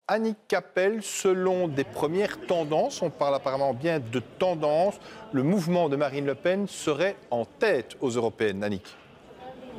Annick Capelle, selon des premières tendances, on parle apparemment bien de tendance, le mouvement de Marine Le Pen serait en tête aux européennes. Annick.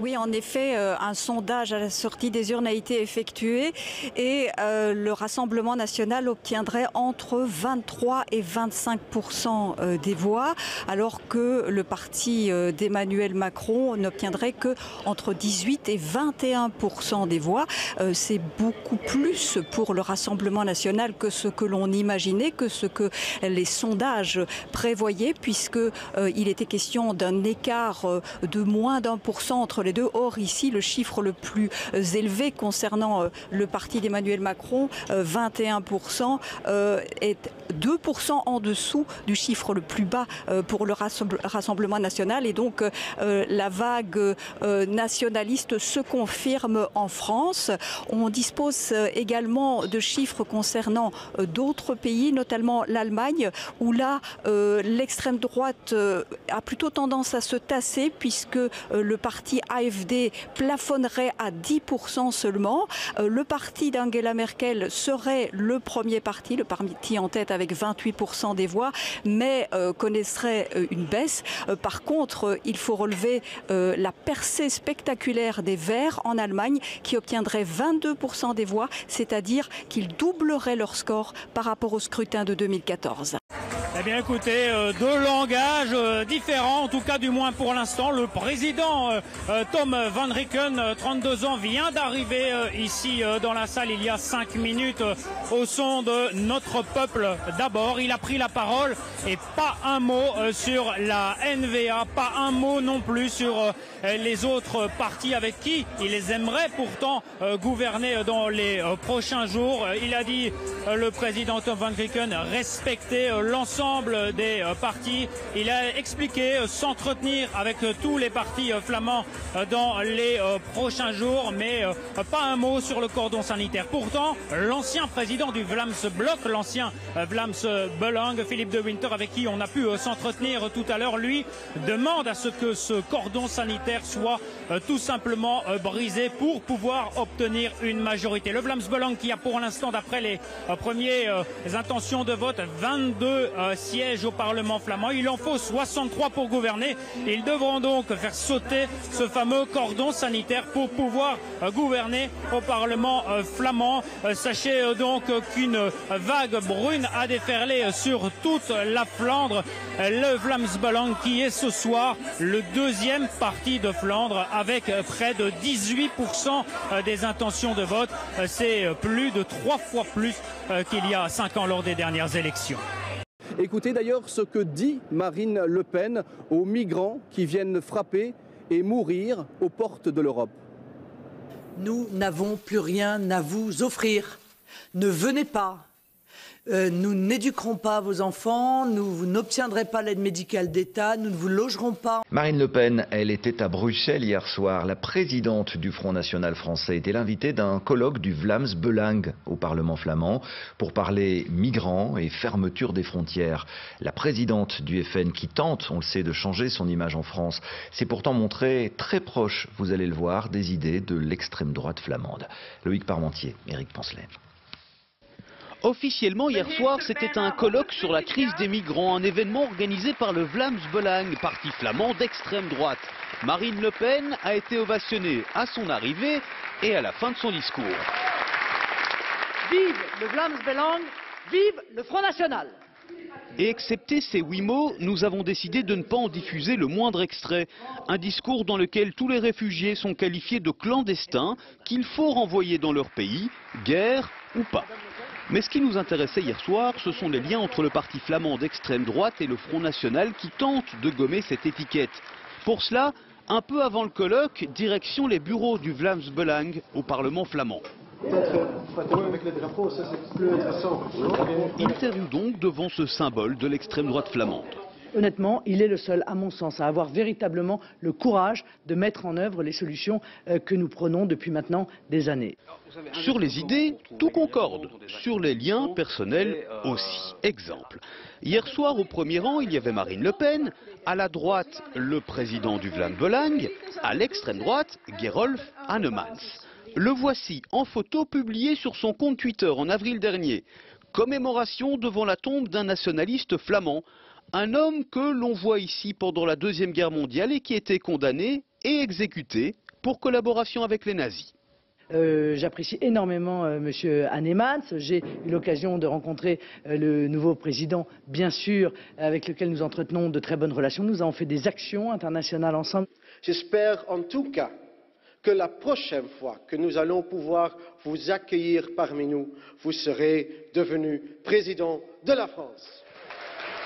Oui, en effet, un sondage à la sortie des urnes a été effectué et le Rassemblement national obtiendrait entre 23 et 25% des voix, alors que le parti d'Emmanuel Macron n'obtiendrait que entre 18 et 21% des voix. C'est beaucoup plus pour le Rassemblement national que ce que l'on imaginait, que ce que les sondages prévoyaient, puisque il était question d'un écart de moins d'1% entre les deux. Or, ici, le chiffre le plus élevé concernant le parti d'Emmanuel Macron, 21%, est 2% en dessous du chiffre le plus bas pour le Rassemblement national. Et donc, la vague nationaliste se confirme en France. On dispose également de chiffres concernant d'autres pays, notamment l'Allemagne, où là, l'extrême droite a plutôt tendance à se tasser, puisque le parti AfD plafonnerait à 10% seulement. Le parti d'Angela Merkel serait le premier parti, le parti en tête avec 28% des voix, mais connaîtrait une baisse. Par contre, il faut relever la percée spectaculaire des Verts en Allemagne, qui obtiendraient 22% des voix, c'est-à-dire qu'ils doubleraient leur score par rapport au scrutin de 2014. Eh bien écoutez, deux langages différents, en tout cas du moins pour l'instant. Le président Tom Van Rieken, 32 ans, vient d'arriver ici dans la salle il y a 5 minutes au son de Notre Peuple d'abord. Il a pris la parole et pas un mot sur la NVA, pas un mot non plus sur les autres partis avec qui il les aimerait pourtant gouverner dans les prochains jours. Il a dit, le président Tom Van Rieken, respecter l'ensemble des partis. Il a expliqué s'entretenir avec tous les partis flamands dans les prochains jours, mais pas un mot sur le cordon sanitaire. Pourtant, l'ancien président du Vlaams Blok, l'ancien Vlaams Belang, Philippe de Winter, avec qui on a pu s'entretenir tout à l'heure, lui demande à ce que ce cordon sanitaire soit tout simplement brisé pour pouvoir obtenir une majorité. Le Vlaams Belang qui a pour l'instant, d'après les premières intentions de vote, 22 sièges au Parlement flamand. Il en faut 63 pour gouverner. Ils devront donc faire sauter ce fameux cordon sanitaire pour pouvoir gouverner au Parlement flamand. Sachez donc qu'une vague brune a déferlé sur toute la Flandre. Le Vlaams Belang qui est ce soir le deuxième parti de Flandre avec près de 18% des intentions de vote. C'est plus de 3 fois plus qu'il y a 5 ans lors des dernières élections. Écoutez d'ailleurs ce que dit Marine Le Pen aux migrants qui viennent frapper et mourir aux portes de l'Europe. Nous n'avons plus rien à vous offrir. Ne venez pas. Nous n'éduquerons pas vos enfants, vous n'obtiendrez pas l'aide médicale d'État, nous ne vous logerons pas. Marine Le Pen, elle était à Bruxelles hier soir. La présidente du Front National français était l'invitée d'un colloque du Vlaams Belang au Parlement flamand pour parler migrants et fermeture des frontières. La présidente du FN qui tente, on le sait, de changer son image en France, s'est pourtant montrée très proche, vous allez le voir, des idées de l'extrême droite flamande. Loïc Parmentier, Éric Poncelet. Officiellement, hier soir, c'était un colloque sur la crise des migrants, un événement organisé par le Vlaams Belang, parti flamand d'extrême droite. Marine Le Pen a été ovationnée à son arrivée et à la fin de son discours. Vive le Vlaams Belang, vive le Front National! Et excepté ces 8 mots, nous avons décidé de ne pas en diffuser le moindre extrait. Un discours dans lequel tous les réfugiés sont qualifiés de clandestins, qu'il faut renvoyer dans leur pays, guerre ou pas. Mais ce qui nous intéressait hier soir, ce sont les liens entre le parti flamand d'extrême droite et le Front National qui tente de gommer cette étiquette. Pour cela, un peu avant le colloque, direction les bureaux du Vlaams Belang au Parlement flamand. Interview donc devant ce symbole de l'extrême droite flamande. Honnêtement, il est le seul, à mon sens, à avoir véritablement le courage de mettre en œuvre les solutions que nous prenons depuis maintenant des années. Sur les idées, tout concorde. Sur les liens personnels aussi. Exemple. Hier soir, au premier rang, il y avait Marine Le Pen. À la droite, le président du Vlaams Belang. À l'extrême droite, Gerolf Annemans. Le voici en photo publiée sur son compte Twitter en avril dernier. Commémoration devant la tombe d'un nationaliste flamand. Un homme que l'on voit ici pendant la Deuxième Guerre mondiale et qui était condamné et exécuté pour collaboration avec les nazis. J'apprécie énormément M. Annemans. J'ai eu l'occasion de rencontrer le nouveau président, bien sûr, avec lequel nous entretenons de très bonnes relations. Nous avons fait des actions internationales ensemble. J'espère en tout cas que la prochaine fois que nous allons pouvoir vous accueillir parmi nous, vous serez devenu président de la France.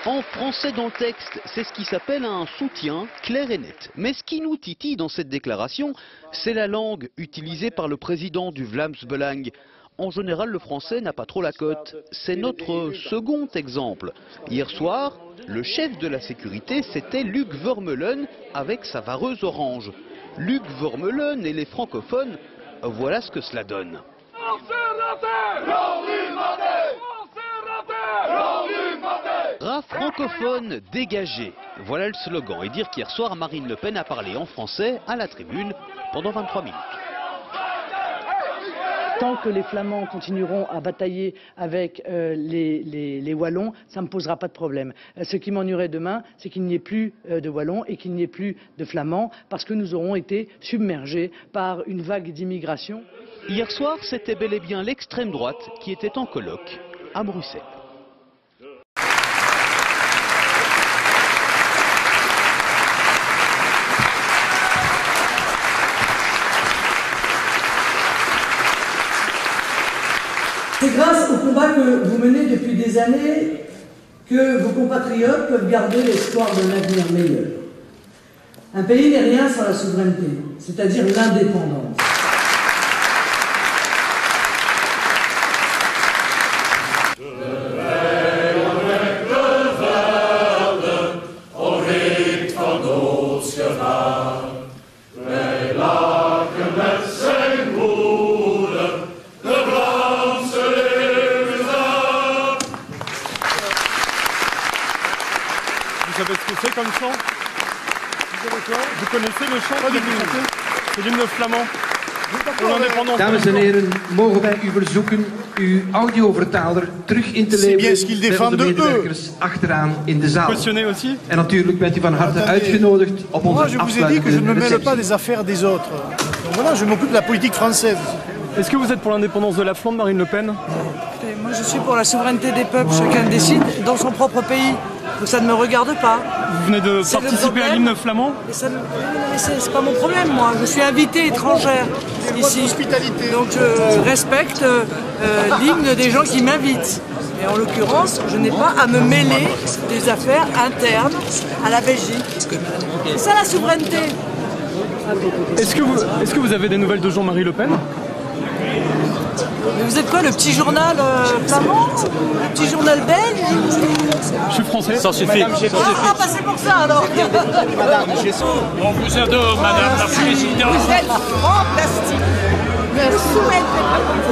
En français dans le texte, c'est ce qui s'appelle un soutien clair et net. Mais ce qui nous titille dans cette déclaration, c'est la langue utilisée par le président du Vlaams Belang. En général, le français n'a pas trop la cote. C'est notre second exemple. Hier soir, le chef de la sécurité, c'était Luc Vermeulen avec sa vareuse orange. Luc Vermeulen et les francophones, voilà ce que cela donne. Rat francophone dégagé. Voilà le slogan. Et dire qu'hier soir, Marine Le Pen a parlé en français à la tribune pendant 23 minutes. Tant que les Flamands continueront à batailler avec les Wallons, ça ne me posera pas de problème. Ce qui m'ennuierait demain, c'est qu'il n'y ait plus de Wallons et qu'il n'y ait plus de Flamands, parce que nous aurons été submergés par une vague d'immigration. Hier soir, c'était bel et bien l'extrême droite qui était en colloque à Bruxelles. C'est grâce au combat que vous menez depuis des années que vos compatriotes peuvent garder l'espoir d'un avenir meilleur. Un pays n'est rien sans la souveraineté, c'est-à-dire l'indépendance. Vous savez ce que c'est comme chant? Vous connaissez le chant que vous chantez? C'est l'hymne flamand. Dames en heren, mogen wij u verzoeken uw audiovertaler terug in te leveren bij onze medewerkers achteraan in de zaal. En natuurlijk bent u van harte uitgenodigd op onze afsluitende receptie. Voilà, je m'occupe de la politique française. Est-ce que vous êtes pour l'indépendance de la Flandre, Marine Le Pen? Moi, je suis pour la souveraineté des peuples. Chacun décide dans son propre pays. Donc ça ne me regarde pas. Vous venez de participer à l'hymne flamand? C'est pas mon problème, moi. Je suis invitée étrangère ici. Donc je respecte l'hymne des gens qui m'invitent. Et en l'occurrence, je n'ai pas à me mêler des affaires internes à la Belgique. C'est ça la souveraineté. Est-ce que vous avez des nouvelles de Jean-Marie Le Pen? Mais vous êtes quoi, le petit journal flamand? Le petit journal belge? Je suis français. Ça suffit. Ah, bah c'est pour ça alors. Madame Gessot. On vous adore, Madame la Présidente. Vous êtes fantastique. Merci.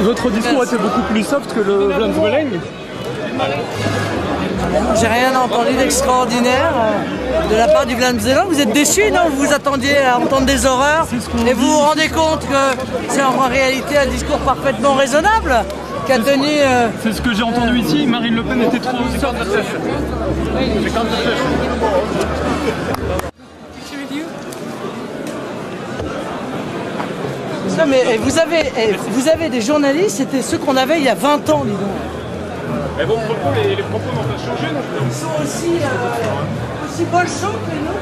Votre discours était beaucoup plus soft que le Vlaams Belang. J'ai rien entendu d'extraordinaire de la part du Vlaams Belang. Vous êtes déçus, non? Vous vous attendiez à entendre des horreurs et vous vous rendez compte que c'est en réalité un discours parfaitement raisonnable qu'a tenu... C'est ce que j'ai entendu ici. Marine Le Pen était trop soft. Non, mais vous avez des journalistes, c'était ceux qu'on avait il y a 20 ans, dis donc. Mais vos propos, les propos n'ont pas changé, non? Ils sont aussi bolchons que nous.